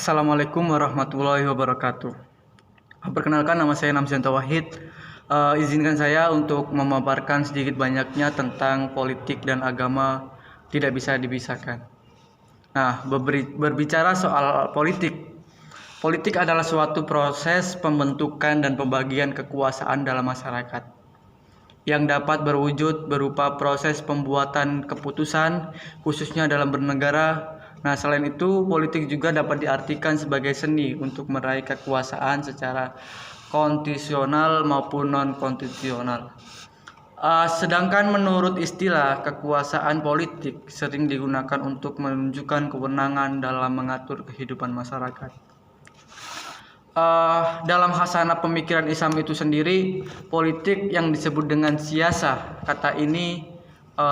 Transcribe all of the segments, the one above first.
Assalamualaikum warahmatullahi wabarakatuh. Perkenalkan, nama saya Namzian Tauhid. Izinkan saya untuk memaparkan sedikit banyaknya tentang politik dan agama tidak bisa dipisahkan. Nah, berbicara soal politik. Politik adalah suatu proses pembentukan dan pembagian kekuasaan dalam masyarakat yang dapat berwujud berupa proses pembuatan keputusan, khususnya dalam bernegara. Nah, selain itu, politik juga dapat diartikan sebagai seni untuk meraih kekuasaan secara konstitusional maupun non-konstitusional. Sedangkan menurut istilah, kekuasaan politik sering digunakan untuk menunjukkan kewenangan dalam mengatur kehidupan masyarakat. Dalam khasanah pemikiran Islam itu sendiri, politik yang disebut dengan siasah, kata ini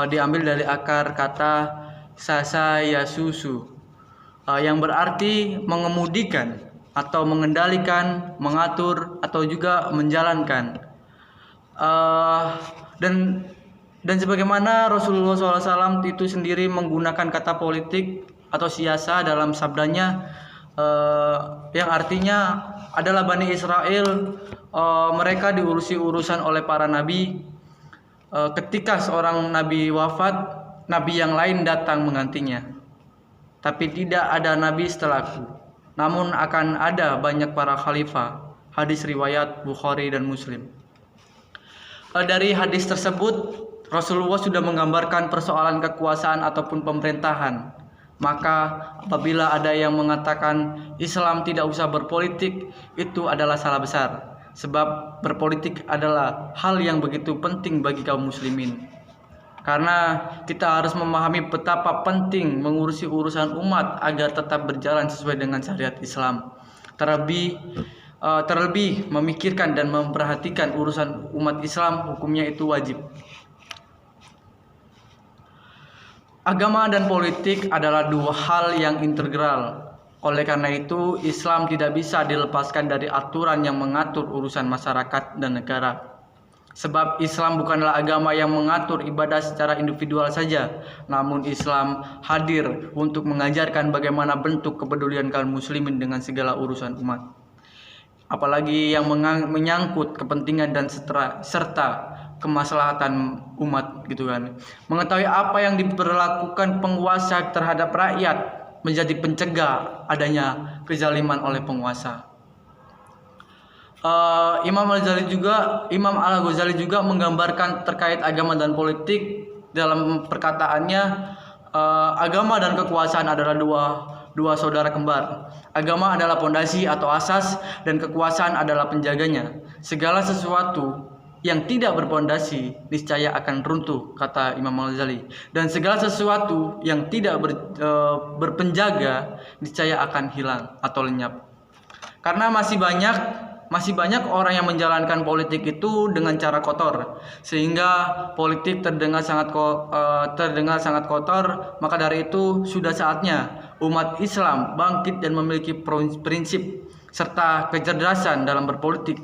diambil dari akar kata sasa yasusu, yang berarti mengemudikan atau mengendalikan, mengatur atau juga menjalankan. Dan sebagaimana Rasulullah SAW itu sendiri menggunakan kata politik atau siasa dalam sabdanya, yang artinya adalah Bani Israel, mereka diurusi urusan oleh para nabi. Ketika seorang nabi wafat, nabi yang lain datang menggantinya. Tapi tidak ada nabi setelahku, namun akan ada banyak para khalifah. Hadis riwayat Bukhari dan Muslim. Dari hadis tersebut, Rasulullah sudah menggambarkan persoalan kekuasaan ataupun pemerintahan. Maka apabila ada yang mengatakan Islam tidak usah berpolitik, itu adalah salah besar. Sebab berpolitik adalah hal yang begitu penting bagi kaum muslimin. Karena kita harus memahami betapa penting mengurusi urusan umat agar tetap berjalan sesuai dengan syariat Islam. Terlebih memikirkan dan memperhatikan urusan umat Islam, hukumnya itu wajib. Agama dan politik adalah dua hal yang integral. Oleh karena itu, Islam tidak bisa dilepaskan dari aturan yang mengatur urusan masyarakat dan negara. Sebab Islam bukanlah agama yang mengatur ibadah secara individual saja, namun Islam hadir untuk mengajarkan bagaimana bentuk kepedulian kaum muslimin dengan segala urusan umat. Apalagi yang menyangkut kepentingan dan serta kemaslahatan umat gitu kan. Mengetahui apa yang diperlakukan penguasa terhadap rakyat menjadi pencegah adanya kezaliman oleh penguasa. Imam Al-Ghazali juga menggambarkan terkait agama dan politik dalam perkataannya, agama dan kekuasaan adalah dua saudara kembar. Agama adalah pondasi atau asas dan kekuasaan adalah penjaganya. Segala sesuatu yang tidak berpondasi niscaya akan runtuh, kata Imam Al-Ghazali. Dan segala sesuatu yang tidak berpenjaga niscaya akan hilang atau lenyap. Karena masih banyak orang yang menjalankan politik itu dengan cara kotor, sehingga politik terdengar sangat kotor. Maka dari itu sudah saatnya umat Islam bangkit dan memiliki prinsip serta kecerdasan dalam berpolitik.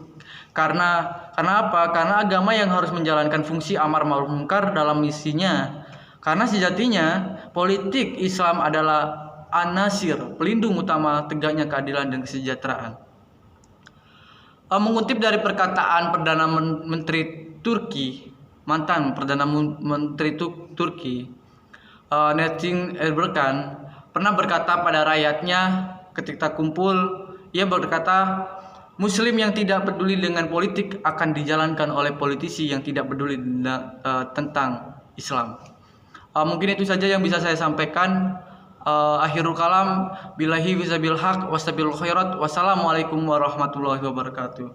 Karena apa? Karena agama yang harus menjalankan fungsi amar ma'ruf munkar dalam misinya. Karena sejatinya politik Islam adalah an-nasir, pelindung utama tegaknya keadilan dan kesejahteraan. Mengutip dari perkataan Perdana Menteri Turki, mantan Perdana Menteri Turki, Necip Erbakan, pernah berkata pada rakyatnya ketika kumpul, ia berkata, Muslim yang tidak peduli dengan politik akan dijalankan oleh politisi yang tidak peduli tentang Islam. Mungkin itu saja yang bisa saya sampaikan. Akhirul kalam, billahi wisabil haq wastabil khairat. Wassalamualaikum warahmatullahi wabarakatuh.